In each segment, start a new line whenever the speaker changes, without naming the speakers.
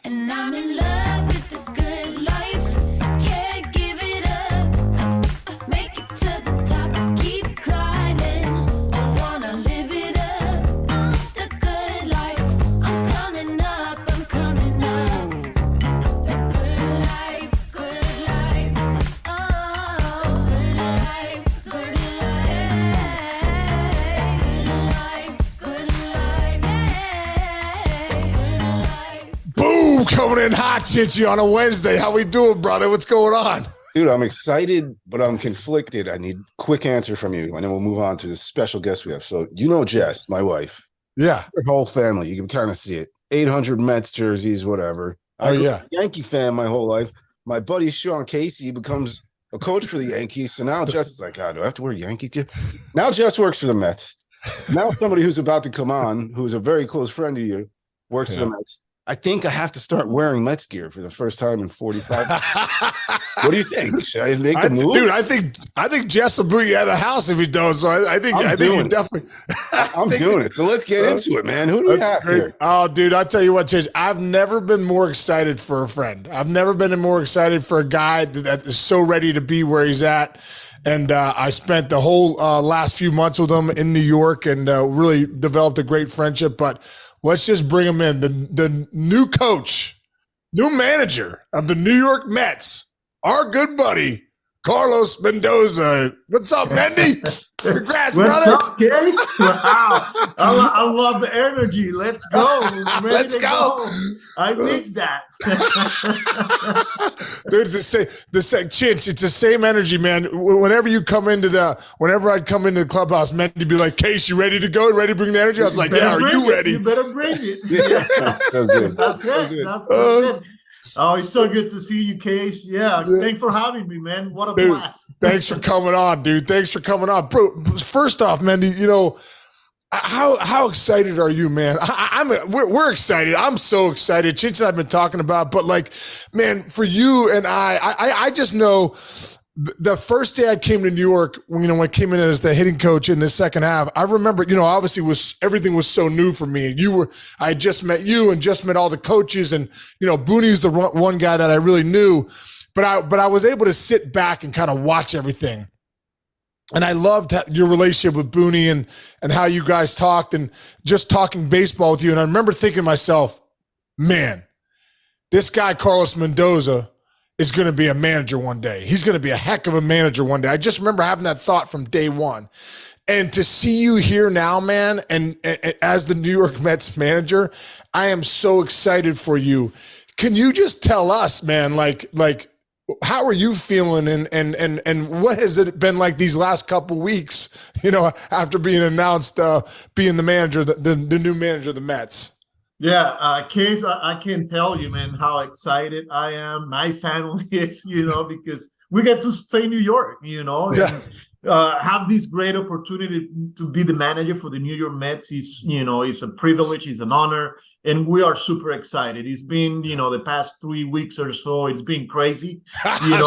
And I'm in love with the good life. Can't give it up. Make it to the top. Keep climbing. I wanna live it up. The good life. I'm coming up. I'm coming up. The good life. Good life. Oh, good life. Good life. Good life. Good life.
Boom, coming in hot, Chinchy, on a Wednesday. How we doing, brother? What's going on?
Dude, I'm excited, but I'm conflicted. I need a quick answer from you, and then we'll move on to the special guest we have. So, you know Jess, my wife.
Yeah.
Her whole family. You can kind of see it. 800 Mets jerseys, whatever. I grew up a Yankee fan my whole life. My buddy Sean Casey becomes a coach for the Yankees. So now Jess is like, God, do I have to wear Yankee gear? Now Jess works for the Mets. Now somebody who's about to come on, who's a very close friend of you, works for the Mets. I think I have to start wearing Mets gear for the first time in 45 years. What do you think? Should I make the move?
Dude, I think Jess will boot you out of the house if you don't. So I think you definitely.
I'm doing it. So let's get into it, man. Who do we have here?
Oh, dude, I'll tell you what, Chich, I've never been more excited for a friend. I've never been more excited for a guy that is so ready to be where he's at. And I spent the whole last few months with him in New York and really developed a great friendship. But let's just bring him in. The new coach, new manager of the New York Mets, our good buddy, Carlos Mendoza. What's up, Mendy? Congrats,
What's
brother.
up, Case? Wow. I love the energy. Let's go.
Let's go.
I missed that.
Dude, it's the same, Chinch, it's the same energy, man. Whenever I'd come into the clubhouse, Mendy be like, Case, you ready to go? Ready to bring the energy? I was like, yeah, are you ready?
You better bring it.
So good.
That's it. That's it. Oh, it's so good to see you, Case. Yeah, thanks for having me, man. What a blast.
Thanks for coming on, dude. Thanks for coming on. Bro, first off, Mendy, you know, how excited are you, man? We're excited. I'm so excited. Chinch and I've been talking about, but like, man, for you and I just know the first day I came to New York, when I came in as the hitting coach in the second half, I remember, obviously everything was so new for me. I had just met you and just met all the coaches, and Boone's the one guy that I really knew, but I was able to sit back and kind of watch everything. And I loved your relationship with Boone and how you guys talked and just talking baseball with you. And I remember thinking to myself, man, this guy, Carlos Mendoza, is going to be a manager one day. He's going to be a heck of a manager one day. I just remember having that thought from day one. And to see you here now, man, and as the New York Mets manager, I am so excited for you. Can you just tell us, man, like how are you feeling and what has it been like these last couple weeks, after being announced being the manager, the new manager of the Mets?
Yeah, Case, I can tell you, man, how excited I am. My family is, because we get to stay in New York, and have this great opportunity to be the manager for the New York Mets. It's a privilege, it's an honor, and we are super excited. It's been, the past 3 weeks or so, it's been crazy, it's been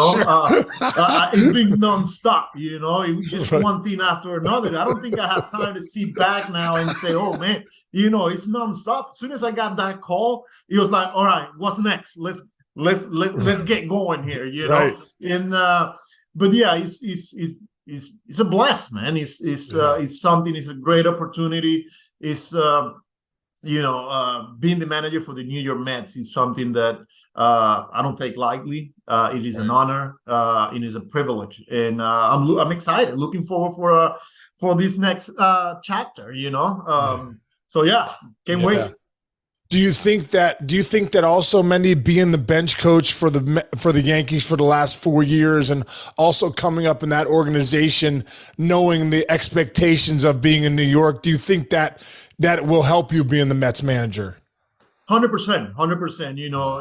nonstop, it was just one thing after another. I don't think I have time to sit back now and say, oh man, it's nonstop. As soon as I got that call, it was like, all right, what's next? Let's get going here,
Right.
And but yeah, it's a blast, man. It's something. It's a great opportunity. It's being the manager for the New York Mets is something that I don't take lightly. It is an honor. It is a privilege, and I'm excited. Looking forward for this next chapter. So yeah, can't wait.
Do you think that also, Mendy, being the bench coach for the Yankees for the last 4 years and also coming up in that organization, knowing the expectations of being in New York, do you think that will help you being the Mets manager?
100%.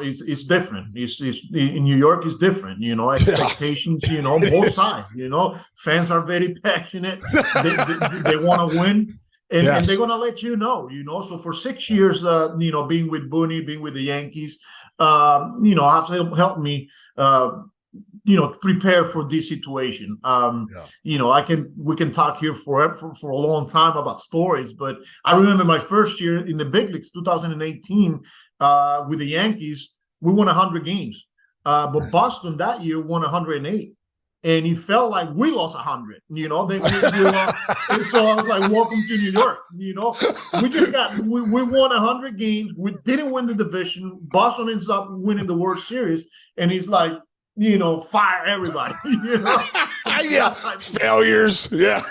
It's different. It's in New York. It's different. Expectations. Both sides. Fans are very passionate. They want to win. And they're going to let so for 6 years, being with Boone, being with the Yankees, have helped me, prepare for this situation. We can talk here forever for a long time about stories, but I remember my first year in the big leagues, 2018, with the Yankees, we won 100 games. But Boston that year won 108. And it felt like we lost 100, you know. Then and so I was like, welcome to New York, you know. We won 100 games. We didn't win the division. Boston ends up winning the World Series. And he's like, you know, fire everybody, you know.
Yeah, failures, yeah.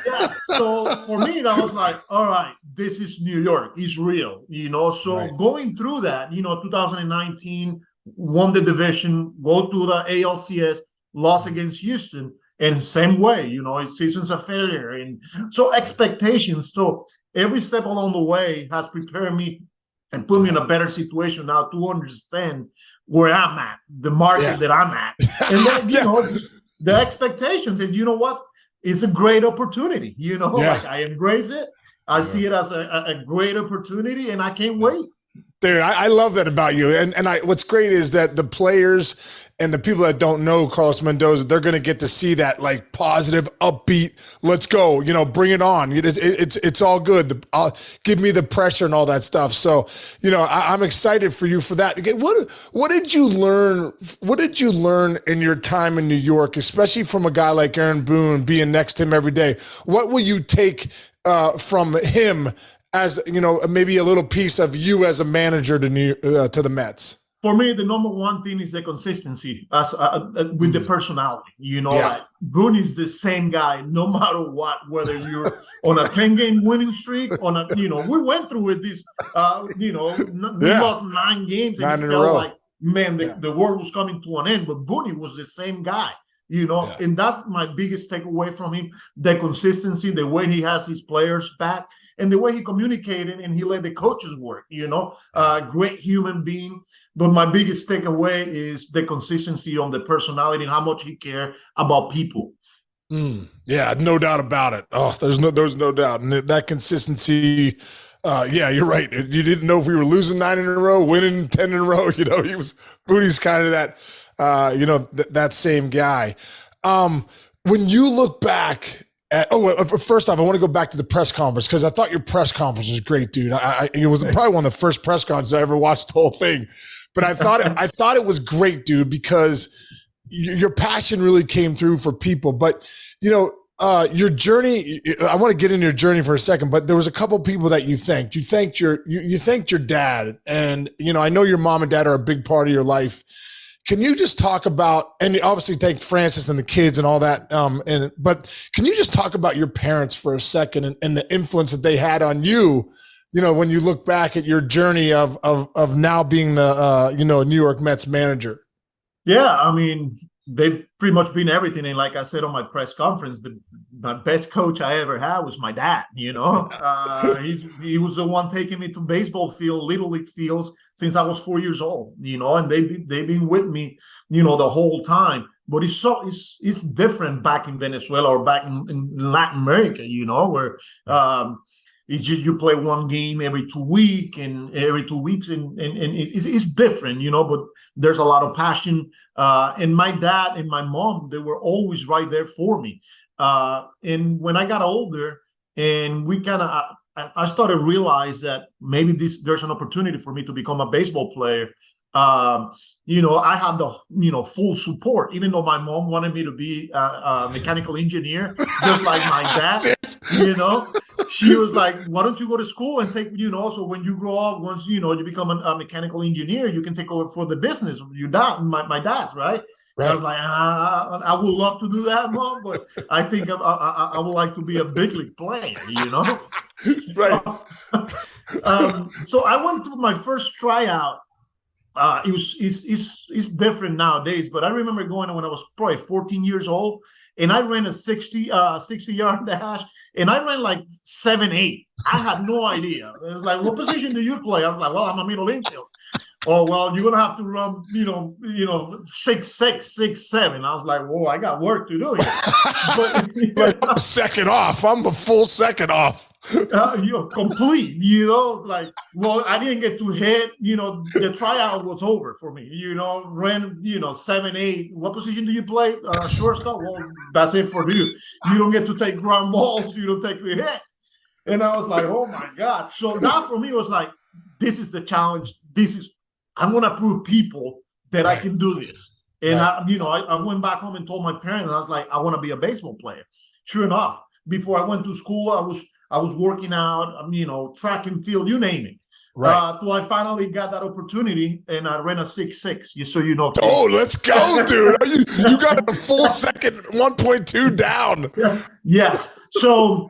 So for me, that was like, all right, this is New York. It's real, you know. So going through that, you know, 2019, won the division, go to the ALCS, lost against Houston, and same way, you know, it's season's a failure. And so expectations. So every step along the way has prepared me and put me in a better situation now to understand where I'm at, the market that I'm at. And then, you know, the expectations. And you know what? It's a great opportunity. You know, like I embrace it. I see it as a great opportunity, and I can't wait.
Dude, I love that about you. And what's great is that the players and the people that don't know Carlos Mendoza, they're going to get to see that like positive, upbeat, let's go, you know, bring it on. It's all good. Give me the pressure and all that stuff. So, you know, I'm excited for you for that. What did you learn? What did you learn in your time in New York, especially from a guy like Aaron Boone being next to him every day? What will you take from him as, you know, maybe a little piece of you as a manager to the Mets?
For me, the number one thing is the consistency with the personality. You know, like Boone is the same guy no matter what, whether you're on a 10-game winning streak, you know, we went through with this, you know, we lost 9 games and it felt like, man, the world was coming to an end. But Boone was the same guy, you know, and that's my biggest takeaway from him, the consistency, the way he has his players back, and the way he communicated and he let the coaches work, you know, great human being. But my biggest takeaway is the consistency on the personality and how much he cared about people.
Yeah, no doubt about it. Oh, there's no doubt. And that consistency, yeah, you're right. You didn't know if we were losing 9 in a row, winning 10 in a row. You know, Booty's kind of that, you know, that same guy. When you look back at, first off, I want to go back to the press conference because I thought your press conference was great, dude. It was probably one of the first press conferences I ever watched the whole thing. But I thought it was great, dude, because your passion really came through for people. But, you know, your journey, I want to get into your journey for a second, but there was a couple of people that you thanked. You thanked your dad. And, you know, I know your mom and dad are a big part of your life. Can you just talk about, and obviously thank Francis and the kids and all that, but can you just talk about your parents for a second and the influence that they had on you, you know, when you look back at your journey of now being the, you know, New York Mets manager? Yeah,
I mean, they've pretty much been everything. And like I said on my press conference, my best coach I ever had was my dad, you know. He was the one taking me to baseball field, little league fields since I was 4 years old, you know, and they've been with me, you know, the whole time. But it's different back in Venezuela or back in Latin America, you know, where you play one game every 2 weeks, and it's different, you know, but there's a lot of passion. And my dad and my mom, they were always right there for me. And when I got older and I started to realize that maybe there's an opportunity for me to become a baseball player. You know, I had the, you know, full support, even though my mom wanted me to be a mechanical engineer, just like my dad, you know. She was like, why don't you go to school and take, you know, so when you grow up, once, you know, you become a mechanical engineer, you can take over for the business. Your dad, my dad's, right? I was like, I would love to do that, Mom, but I think I would like to be a big league player, you know?
Right.
So I went to my first tryout. It's different nowadays, but I remember going when I was probably 14 years old, and I ran a 60-yard dash, and I ran like 7.8. I had no idea. It was like, what position do you play? I was like, well, I'm a middle infield. Oh, well, you're gonna have to run, you know, 6'6", 6'7". I was like, whoa, I got work to do here.
But second off, I'm a full second off.
You're complete, you know, like, well, I didn't get to hit, you know, the tryout was over for me, you know, ran, you know, 7'8". What position do you play? Shortstop. Well, that's it for you. You don't get to take ground balls. You don't take the hit. And I was like, oh my God. So that for me was like, this is the challenge. This is I'm going to prove people that I
Right.
can do this. And
Right.
I went back home and told my parents, I was like, I want to be a baseball player. Sure enough, before I went to school, I was working out, track and field, you name it.
Right.
So I finally got that opportunity, and I ran a 6'6", just so you know.
Oh, let's go, dude. You got a full second 1.2 down.
Yes. So,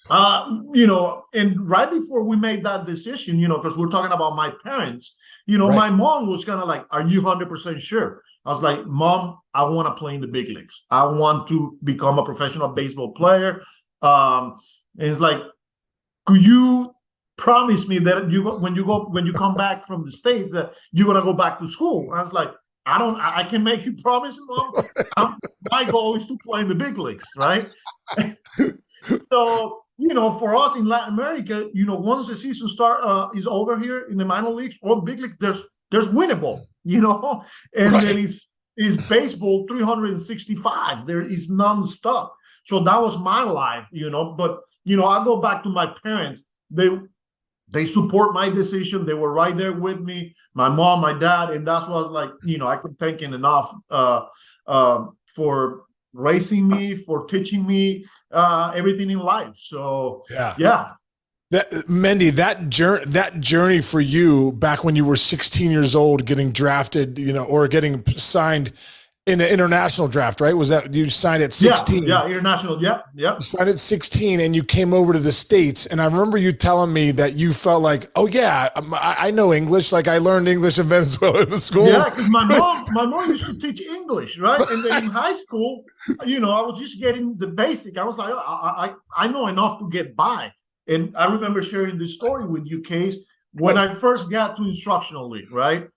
and right before we made that decision, because we're talking about my parents,
Right.
my mom was kind of like, are you 100% sure? I was like, Mom, I want to play in the big leagues. I want to become a professional baseball player. And it's like, could you promise me that when you come back from the States that you're gonna go back to school? I was like, I can make you promise, Mom. My goal is to play in the big leagues, right? So, for us in Latin America, once the season is over here in the minor leagues or big leagues, there's winnable, and
Right.
then it's baseball 365. There is nonstop. So that was my life, but I go back to my parents. They support my decision. They were right there with me, my mom, my dad, and that's what I was like, I could thank him enough for raising me, for teaching me everything in life. So yeah.
Mendy, that journey for you back when you were 16 years old, getting drafted, or getting signed in the international draft, right? Was that you signed at 16?
Yeah, international. Yeah.
You signed at 16 and you came over to the States. And I remember you telling me that you felt like, oh yeah, I know English. Like I learned English in Venezuela in the schools.
Yeah, because my mom used to teach English, right? And then in high school, I was just getting the basic. I was like, I know enough to get by. And I remember sharing this story with you, Case, when I first got to instructional league, right?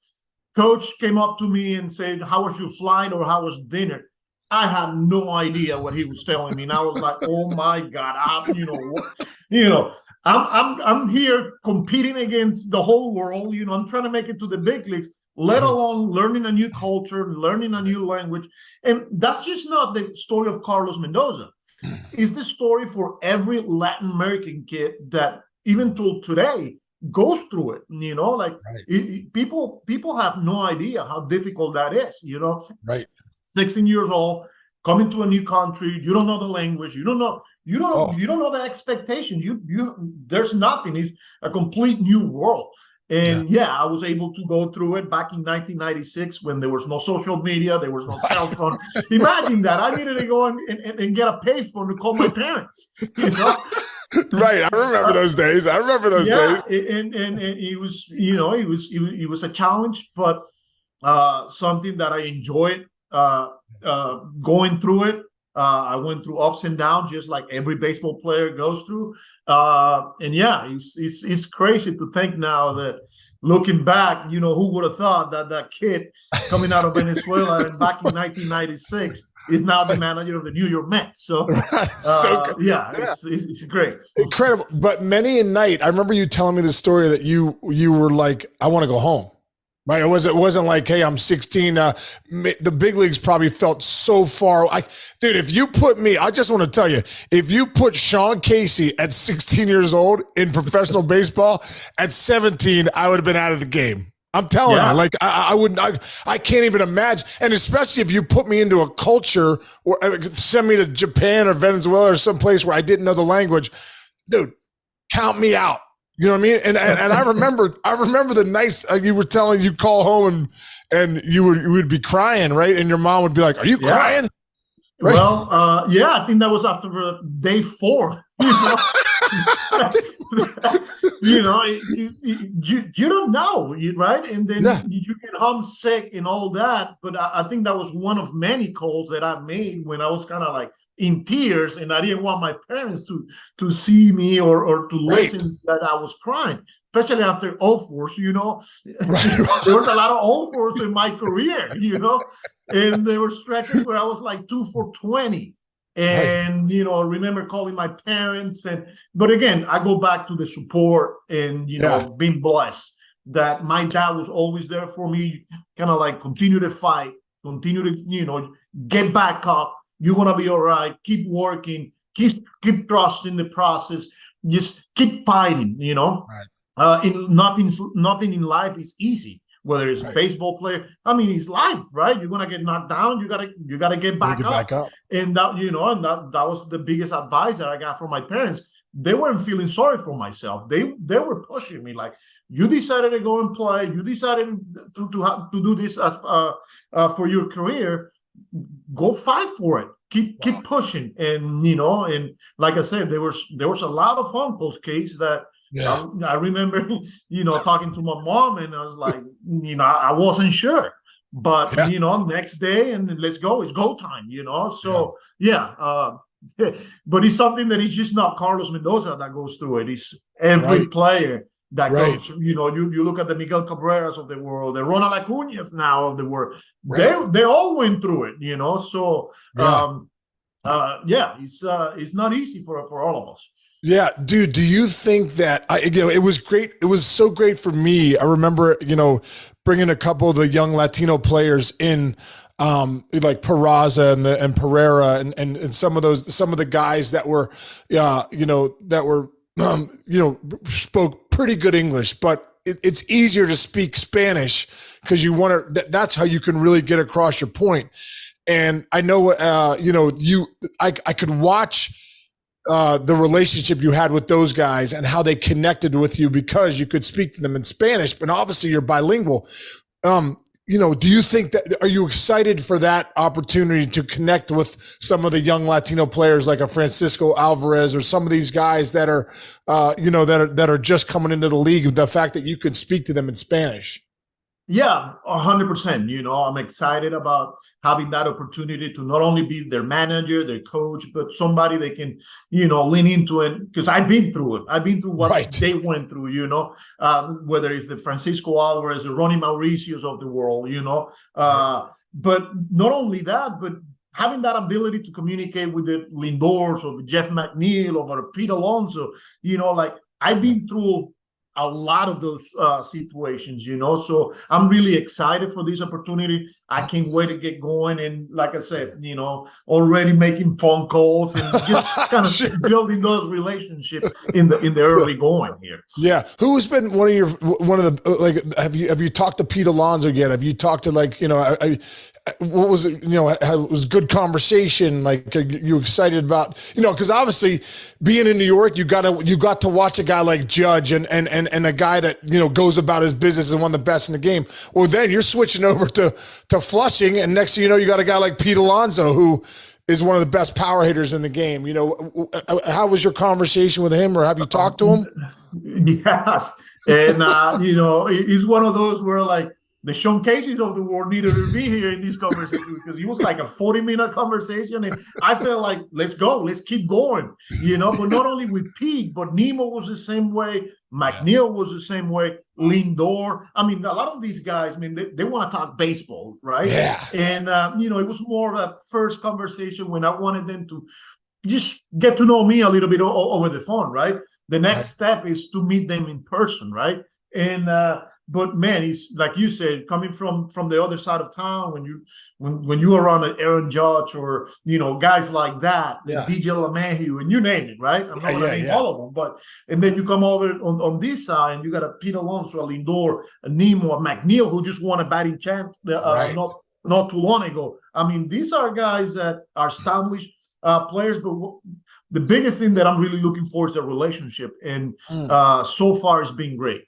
Coach came up to me and said, how was your flight or how was dinner? I had no idea what he was telling me. And I was like, oh my God, I'm here competing against the whole world. I'm trying to make it to the big leagues, let alone learning a new culture, learning a new language. And that's just not the story of Carlos Mendoza. It's the story for every Latin American kid that even till today goes through it. Right. People have no idea how difficult that is.
Right.
16 years old, coming to a new country, you don't know the language, you don't know the expectations. There's nothing. It's a complete new world. And I was able to go through it back in 1996 when there was no social media, there was no cell phone. Imagine that. I needed to go and get a payphone to call my parents.
Right. I remember those days. days.
And it was a challenge, but something that I enjoyed going through it. I went through ups and downs, just like every baseball player goes through. And it's crazy to think now that looking back, who would have thought that kid coming out of Venezuela and back in 1996 is now the manager of the New York Mets. So, it's great.
Incredible. But many a night, I remember you telling me the story that you were like, I want to go home. Right. It wasn't like, hey, I'm 16. The big leagues probably felt so far. Dude, if you put me, I just want to tell you, if you put Sean Casey at 16 years old in professional baseball, at 17, I would have been out of the game. I'm telling you, like I wouldn't, I can't even imagine. And especially if you put me into a culture or send me to Japan or Venezuela or someplace where I didn't know the language, dude, count me out. You know what I mean? And I remember the nights you were telling you call home and you would be crying, right? And your mom would be like, "Are you crying?"
Right? Well, I think that was after day 4. You don't know, right? And then you get homesick and all that. But I think that was one of many calls that I made when I was kind of like in tears, and I didn't want my parents to see me or to listen that I was crying, especially after O4s, There was a lot of O4s in my career, and there were stretches where I was like 2 for 20. And, I remember calling my parents. But again, I go back to the support and, being blessed that my dad was always there for me, kind of like continue to fight, continue to, get back up. You're going to be all right. Keep working. Keep trusting the process. Just keep fighting, Nothing in life is easy. whether it's a baseball player. I mean, it's life, right? You're gonna get knocked down. You gotta get back up. And that, you know, and that was the biggest advice that I got from my parents. They weren't feeling sorry for myself. They were pushing me like, you decided to go and play. You decided to do this as for your career. Go fight for it. Keep pushing. And you know, and like I said, there was a lot of phone calls, Case, that I remember, you know, talking to my mom, and I was like, you know, I wasn't sure. But you know, next day, and let's go. It's go time. You know, so but it's something that is just not Carlos Mendoza that goes through it. It's every player that goes. You know, you look at the Miguel Cabreras of the world, the Ronald Acuñas now of the world. They all went through it. You know, so it's not easy for all of us.
Yeah, dude, do you think that it was great? It was so great for me. I remember, you know, bringing a couple of the young Latino players in, like Peraza and Pereira and some of the guys that were, spoke pretty good English, but it's easier to speak Spanish because that's how you can really get across your point. And I know, I could watch the relationship you had with those guys and how they connected with you because you could speak to them in Spanish, but obviously you're bilingual. Do you think are you excited for that opportunity to connect with some of the young Latino players like a Francisco Alvarez or some of these guys that are, that are just coming into the league, the fact that you could speak to them in Spanish?
Yeah, 100%. You know, I'm excited about having that opportunity to not only be their manager, their coach, but somebody they can, you know, lean into it. Because I've been through it. I've been through what they went through, you know, whether it's the Francisco Alvarez or Ronnie Mauricios of the world, you know. But not only that, but having that ability to communicate with the Lindors or Jeff McNeil or Pete Alonso, you know, like I've been through a lot of those situations, you know, so I'm really excited for this opportunity. I can't wait to get going. And like I said, you know, already making phone calls and just kind of building those relationships in the early going here. Yeah.
Who's been one of the, like, have you talked to Pete Alonso yet? Have you talked to, like, you know, what was it, you know, it was good conversation. Like, are you excited about, you know, because obviously being in New York, you got to watch a guy like Judge and a guy that, you know, goes about his business and one of the best in the game. Well, then you're switching over to Flushing, and next thing you know, you got a guy like Pete Alonso, who is one of the best power hitters in the game. You know, how was your conversation with him, or have you talked to him?
Yes. And, you know, he's one of those where, like, the Sean Caseys of the world needed to be here in this conversation because it was like a 40-minute conversation. And I felt like, let's go, let's keep going, you know, but not only with Pete, but Nemo was the same way. McNeil was the same way. Lindor. I mean, a lot of these guys, I mean, they want to talk baseball, right? Yeah. And, you know, it was more of a first conversation when I wanted them to just get to know me a little bit over the phone, right? The next step is to meet them in person, right? And, but man, he's like you said, coming from the other side of town. When you are around an Aaron Judge or, you know, guys like that, DJ LeMahieu, and you name it, right? I'm not gonna name all of them, but and then you come over on this side, and you got a Pete Alonso, a Lindor, a Nemo, a McNeil, who just won a batting champ not too long ago. I mean, these are guys that are established players, but the biggest thing that I'm really looking for is the relationship, and so far it's been great.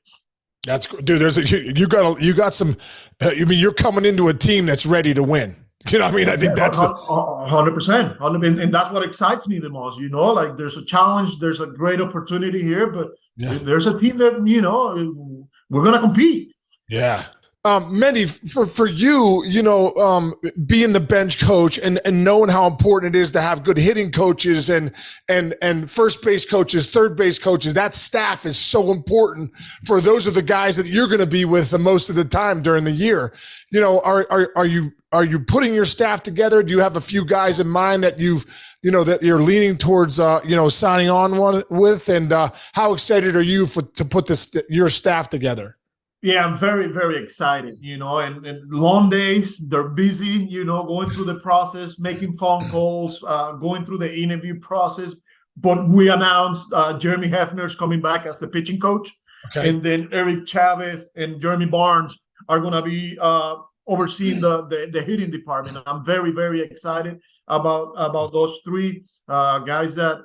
That's dude. You got some. I mean, you're coming into a team that's ready to win. You know what I mean? I think that's
100%. And that's what excites me the most. You know, like there's a challenge, there's a great opportunity here, but there's a team that, you know, we're gonna compete.
Yeah. Mendy, for you, you know, being the bench coach and knowing how important it is to have good hitting coaches and first base coaches, third base coaches, that staff is so important for those are the guys that you're going to be with the most of the time during the year. You know, are you putting your staff together? Do you have a few guys in mind that that you're leaning towards, signing on with? And how excited are you to put your staff together?
Yeah, I'm very, very excited, you know, and long days, they're busy, you know, going through the process, making phone calls, going through the interview process. But we announced Jeremy Hefner's coming back as the pitching coach. Okay. And then Eric Chavez and Jeremy Barnes are going to be overseeing the hitting department. I'm very, very excited about those three guys that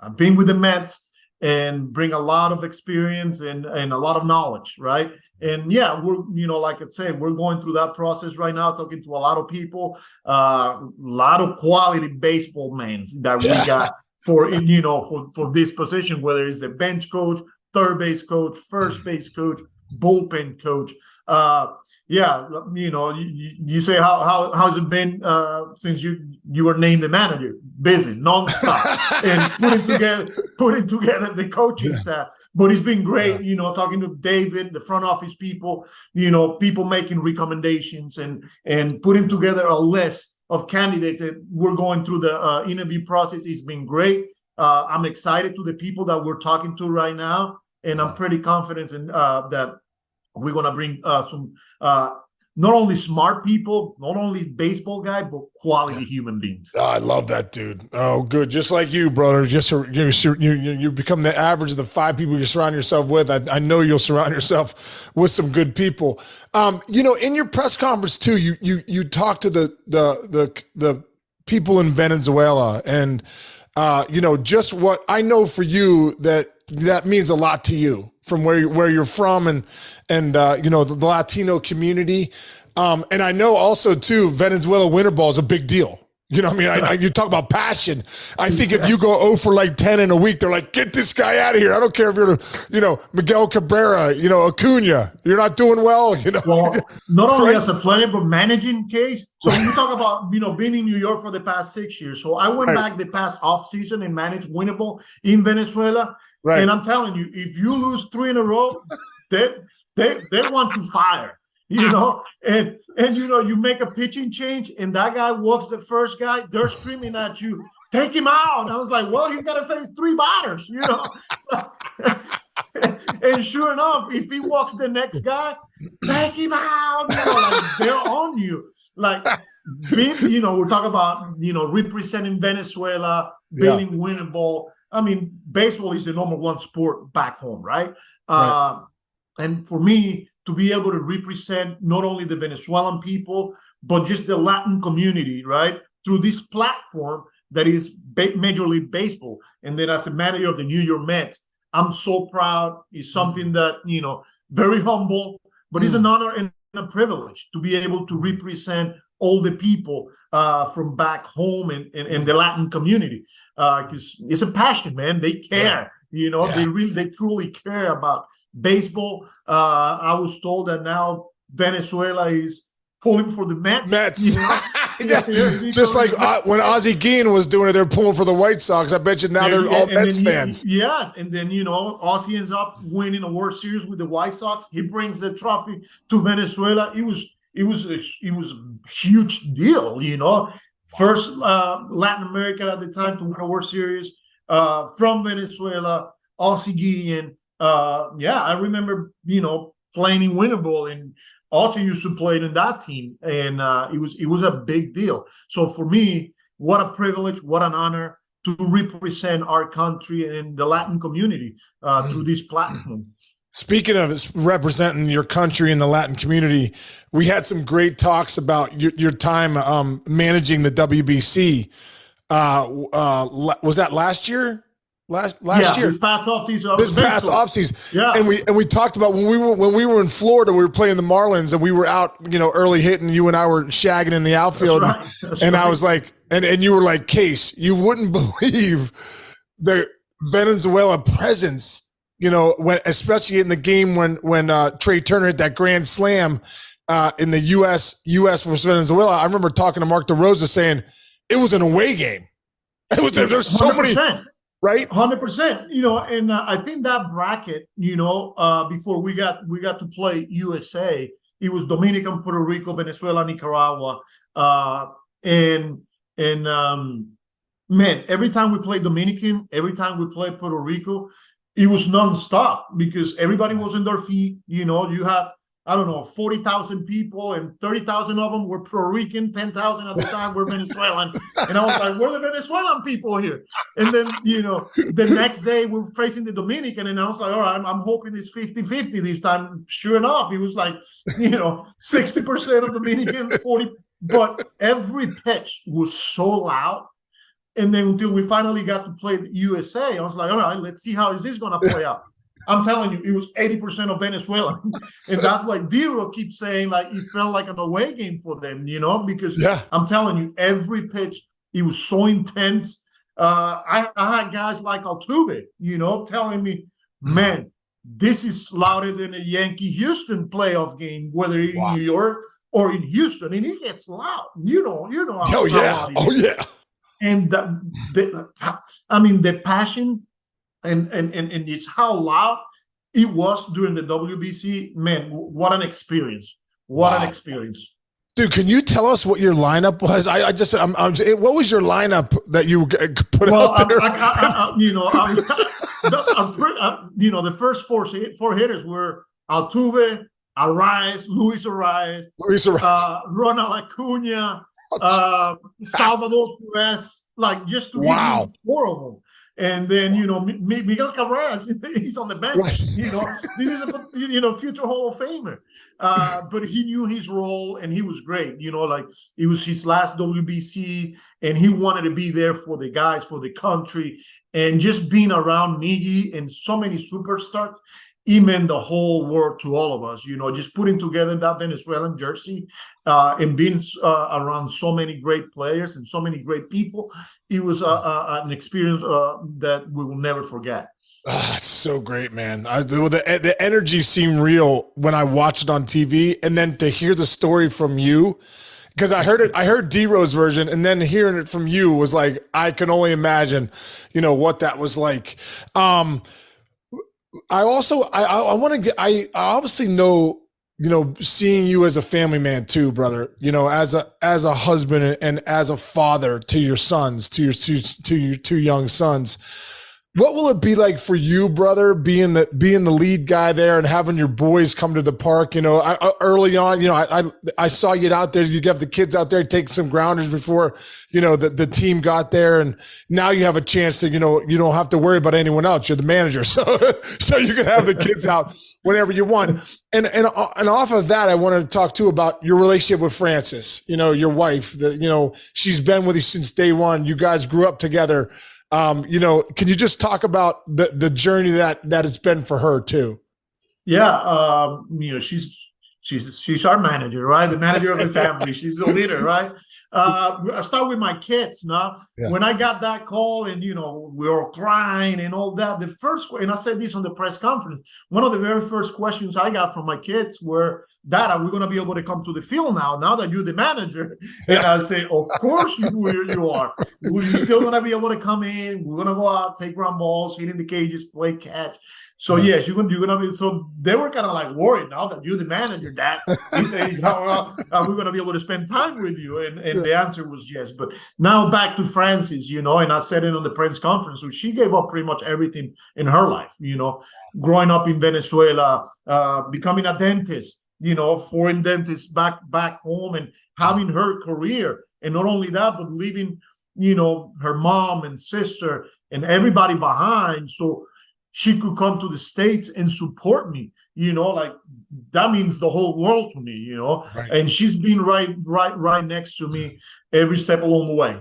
have been with the Mets and bring a lot of experience and a lot of knowledge, right? And yeah, we're, like I said, we're going through that process right now, talking to a lot of people, a lot of quality baseball men that we got for this position, whether it's the bench coach, third base coach, first base coach, bullpen coach. You say how's it been since you were named the manager? Busy, nonstop, and putting together the coaching staff. But it's been great, talking to David, the front office people, people making recommendations and putting together a list of candidates that we're going through the interview process. It's been great. I'm excited to the people that we're talking to right now, and I'm pretty confident in that we're going to bring some not only smart people, not only baseball guy, but quality human beings.
Oh, I love that, dude. Oh, good. Just like you, brother. Just you become the average of the 5 people you surround yourself with. I know you'll surround yourself with some good people. In your press conference too, you talked to the people in Venezuela, and just what I know for you that means a lot to you from where you're from and the Latino community. And I know also too, Venezuela winter ball is a big deal. You talk about passion. I think if you go 0 for like 10 in a week, they're like, get this guy out of here. I don't care if you're, Miguel Cabrera, Acuna, you're not doing well,
Well, not only as a player, but managing case. So when you talk about, being in New York for the past 6 years. So I went back the past off season and managed winter ball in Venezuela. Right. And I'm telling you, if you lose 3 in a row, they want to fire, and you make a pitching change and that guy walks the first guy, they're screaming at you, take him out. And I was like, well, he's got to face 3 batters, And sure enough, if he walks the next guy, take him out. They're on you. We're talking about, representing Venezuela, building winning ball. I mean, baseball is the number 1 sport back home, right? And for me to be able to represent not only the Venezuelan people, but just the Latin community, right? Through this platform that is Major League Baseball. And then as a manager of the New York Mets, I'm so proud. It's something that, very humble, but it's an honor and a privilege to be able to represent all the people from back home and the Latin community. Because it's a passion, man. They care, they truly care about baseball. I was told that now Venezuela is pulling for the Mets.
Just like when Ozzie Guillen was doing it, they're pulling for the White Sox. I bet you now they're all Mets fans.
And then Ozzie ends up winning a World Series with the White Sox. He brings the trophy to Venezuela. It was a huge deal, First Latin American at the time to win a World Series from Venezuela, Ozzie Guillen. I remember, playing in winter ball, and also used to play in that team, and it was a big deal. So for me, what a privilege, what an honor to represent our country and the Latin community through this platform.
Speaking of representing your country in the Latin community, we had some great talks about your time managing the WBC. Was that last year? Last year,
this past offseason.
Yeah, and we talked about when we were in Florida, we were playing the Marlins, and we were out, early hitting. You and I were shagging in the outfield, That's right. I was like, and you were like, Case, you wouldn't believe the Venezuela presence. When especially in the game when Trey Turner hit that grand slam in the U.S. versus Venezuela. I remember talking to Mark DeRosa saying it was an away game. There's so
100%.
many. Right,
100%. And I think that bracket, before we got to play USA, it was Dominican, Puerto Rico, Venezuela, Nicaragua, man, every time we played Dominican, every time we played Puerto Rico, it was nonstop because everybody was on their feet. You have I don't know, 40,000 people, and 30,000 of them were Puerto Rican, 10,000 at the time were Venezuelan. And I was like, where are the Venezuelan people here? And then, the next day we're facing the Dominican, and I was like, all right, I'm hoping it's 50-50 this time. Sure enough, it was like, 60% of Dominican, 40. But every pitch was so loud. And then until we finally got to play the USA, I was like, all right, let's see how is this going to play out. I'm telling you, it was 80% of Venezuela. And that's why Vero keeps saying, like, it felt like an away game for them, because I'm telling you, every pitch, it was so intense. I had guys like Altuve, telling me, man, this is louder than a Yankee-Houston playoff game, whether in New York or in Houston. And it gets loud. You know how loud it is. And the passion and it's how loud it was during the WBC. Man, what an experience! What an experience,
dude! Can you tell us what your lineup was? What was your lineup that you put out there?
The first four hitters were Altuve, Luis Arraez, Ronald Acuna, Salvador Perez, like just to give you 4 of them. And then, Miguel Cabrera, he's on the bench. Right. This is a future Hall of Famer. But he knew his role, and he was great. Like it was his last WBC, and he wanted to be there for the guys, for the country, and just being around Miggy and so many superstars. He meant the whole world to all of us, just putting together that Venezuelan jersey and being around so many great players and so many great people. It was an experience that we will never forget.
It's so great, man. The energy seemed real when I watched it on TV, and then to hear the story from you, because I heard D-Rose version, and then hearing it from you was like, I can only imagine, what that was like. I obviously know, seeing you as a family man too, brother, as a husband and as a father to your sons, to your 2 young sons. What will it be like for you, brother, being the lead guy there and having your boys come to the park? Early on, I saw you out there. You have the kids out there taking some grounders before, the team got there, and now you have a chance to, you don't have to worry about anyone else. You're the manager, so you can have the kids out whenever you want. And off of that, I wanted to talk too about your relationship with Frances. Your wife. She's been with you since day one. You guys grew up together. Can you just talk about the journey that it's been for her too?
Yeah. She's our manager, right? The manager of the family. She's the leader, right? I start with my kids now. Yeah. When I got that call and, we were crying and all that, and I said this on the press conference, one of the very first questions I got from my kids were, Dad, are we going to be able to come to the field now that you're the manager? And I say, of course you are. You're still going to be able to come in. We're going to go out, take ground balls, hit in the cages, play catch. So yes, you're gonna be. So they were kind of like worried now that you're the manager, Dad. He said, are we gonna be able to spend time with you? And the answer was yes. But now back to Frances, and I said it on the press conference. So she gave up pretty much everything in her life. Growing up in Venezuela, becoming a dentist. Foreign dentist back home, and having her career, and not only that, but leaving, her mom and sister and everybody behind. So she could come to the States and support me, like that means the whole world to me, right. And she's been right next to me every step along the way,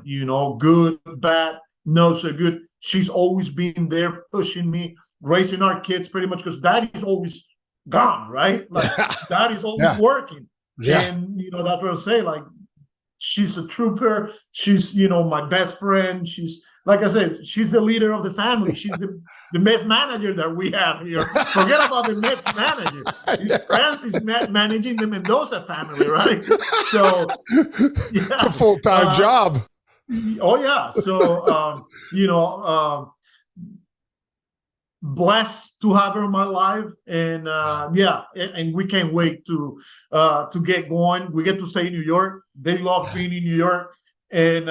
good, bad, no so good. She's always been there pushing me, raising our kids pretty much, because Daddy's always gone, right? Like Daddy's always working. Yeah. And, that's what I say, like, she's a trooper. She's, my best friend. She's, like I said, she's the leader of the family. She's the Mets manager that we have here. Forget about the Mets manager. Frances managing the Mendoza family, right? So, yeah.
It's a full-time job.
Oh, yeah. So, blessed to have her in my life. And, and we can't wait to get going. We get to stay in New York. They love being in New York. And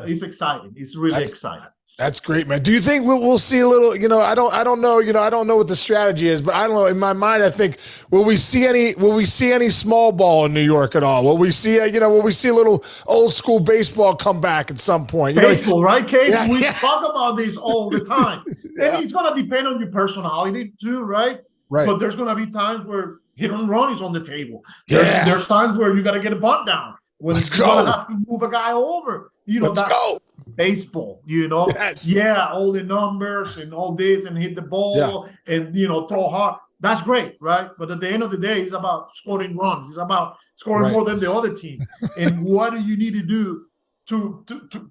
it's exciting. It's really exciting.
That's great, man. Do you think we'll see a little? I don't know. I don't know what the strategy is, but I don't know. In my mind, I think will we see any small ball in New York at all? Will we see a little old school baseball come back at some point?
Baseball, right, Case?
Yeah,
we talk about this all the time.
Yeah.
And it's gonna depend on your personality too, right?
Right.
But there's gonna be times where hit and run is on the table.
Yeah.
There's times where you got to get a bunt down. When
Let's
you're
go.
gonna have to move a guy over.
Let's go.
Baseball,
Yes.
Yeah, all the numbers and all this and hit the ball and throw hard. That's great, right? But at the end of the day, it's about scoring runs. It's about scoring more than the other team. And what do you need to do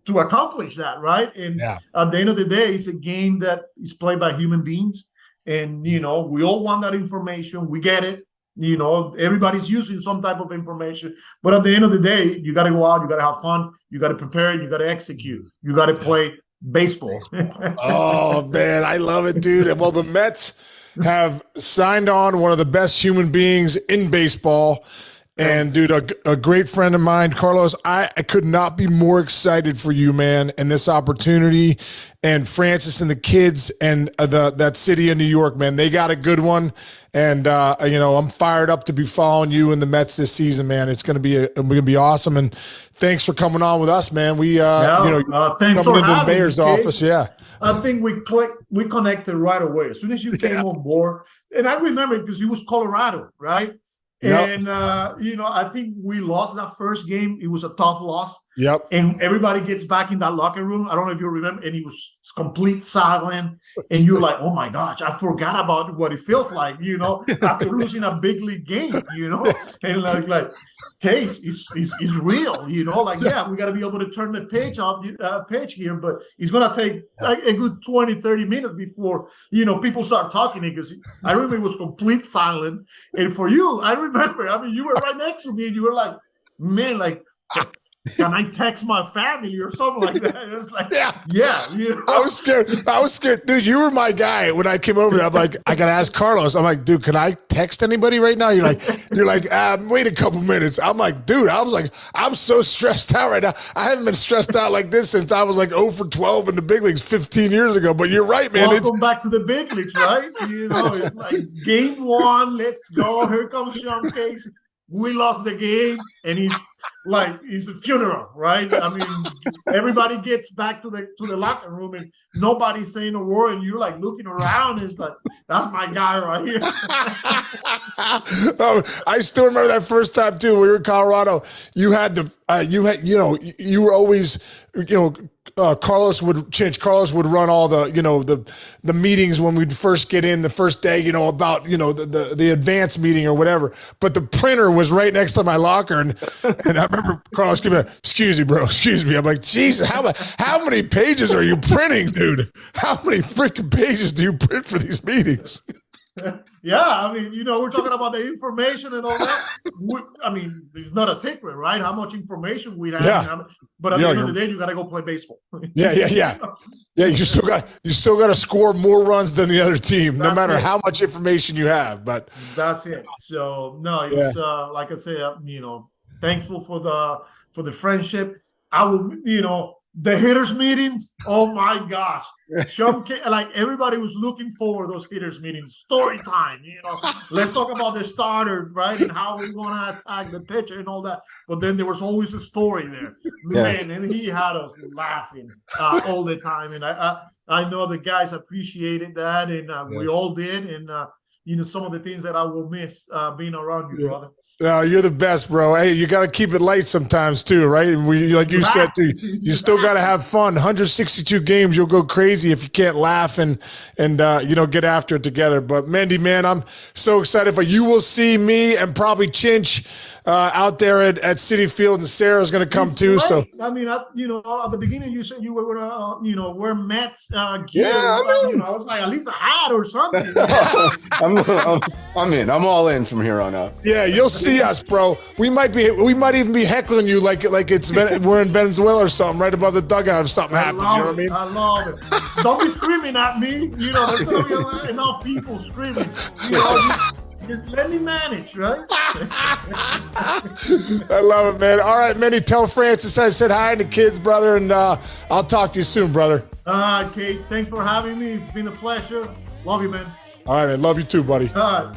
to accomplish that, right? And at the end of the day, it's a game that is played by human beings. And we all want that information. We get it. Everybody's using some type of information, but at the end of the day, you got to go out, you got to have fun, you got to prepare, you got to execute, you got to play baseball.
Oh man, I love it, dude. And well, the Mets have signed on one of the best human beings in baseball. And dude, a great friend of mine, Carlos, I could not be more excited for you, man, and this opportunity, and Francis and the kids and that city of New York, man. They got a good one, and I'm fired up to be following you and the Mets this season, man. It's gonna be awesome, and thanks for coming on with us, man. We
thanks
coming
for
into the mayor's office,
I think we connected right away as soon as you came on board, and I remember because it was Colorado, right?
Yep.
And I think we lost that first game. It was a tough loss.
Yep.
And everybody gets back in that locker room. I don't know if you remember, and it was complete silent. And you're like, oh my gosh, I forgot about what it feels like, after losing a big league game, and like, Case is real, we got to be able to turn the page here, but it's gonna take a good 20-30 minutes before people start talking, because I remember it was complete silent. And for you, I remember, you were right next to me and you were like, man, like, can I text my family or something like that? And it was like, yeah.
I was scared. Dude, you were my guy when I came over there. I'm like, I got to ask Carlos. I'm like, dude, can I text anybody right now? You're like, wait a couple minutes. I'm like, dude, I'm so stressed out right now. I haven't been stressed out like this since I was like 0 for 12 in the big leagues 15 years ago. But you're right, man.
Welcome back to the big leagues, right? It's like game one. Let's go. Here comes Sean Case. We lost the game, and it's a funeral, right? Everybody gets back to the locker room, and nobody's saying a word, and you're like looking around. It's like, that's my guy right here.
I still remember that first time too. We were in Colorado. You were always, Carlos would run all the meetings when we'd first get in the first day, about, the advanced meeting or whatever. But the printer was right next to my locker. And I remember Carlos giving me, excuse me, bro, excuse me. I'm like, Jesus, how many pages are you printing, dude? How many freaking pages do you print for these meetings?
Yeah, we're talking about the information and all that. It's not a secret, right? How much information we have.
Yeah.
But at the end of the day, you got to go play baseball.
Yeah. Yeah, you still got to score more runs than the other team, no matter how much information you have. But
that's it. So no, it's like I say, thankful for the friendship. I will, the hitters meetings, oh my gosh. Like everybody was looking forward to those hitters meetings. Story time, Let's talk about the starter, right? And how we want to attack the pitcher and all that. But then there was always a story there. Man, and he had us laughing all the time. And I know the guys appreciated that, and we all did. And some of the things that I will miss being around you, brother.
You're the best, bro. Hey, you got to keep it light sometimes too, right? And like you said, too, you still got to have fun. 162 games, you'll go crazy if you can't laugh and get after it together. But Mendy, man, I'm so excited for you. Will see me and probably Chinch out there at Citi Field, and Sarah's going to come too.
Right.
So
at the beginning you said you were gonna wear Mets gear.
Yeah,
I was like, at least a hat or something.
I'm in. I'm all in from here on out.
Yeah, you'll see us, bro. We might even be heckling you like we're in Venezuela or something, right above the dugout if something happens. You know what I mean?
I love it. Don't be screaming at me. There's gonna be enough people screaming. Just let me manage, right?
I love it, man. All right, Manny, tell Francis I said hi to the kids, brother, and I'll talk to you soon, brother.
Case, thanks for having me. It's been a pleasure. Love you, man.
All right, man. Love you too, buddy.
All right.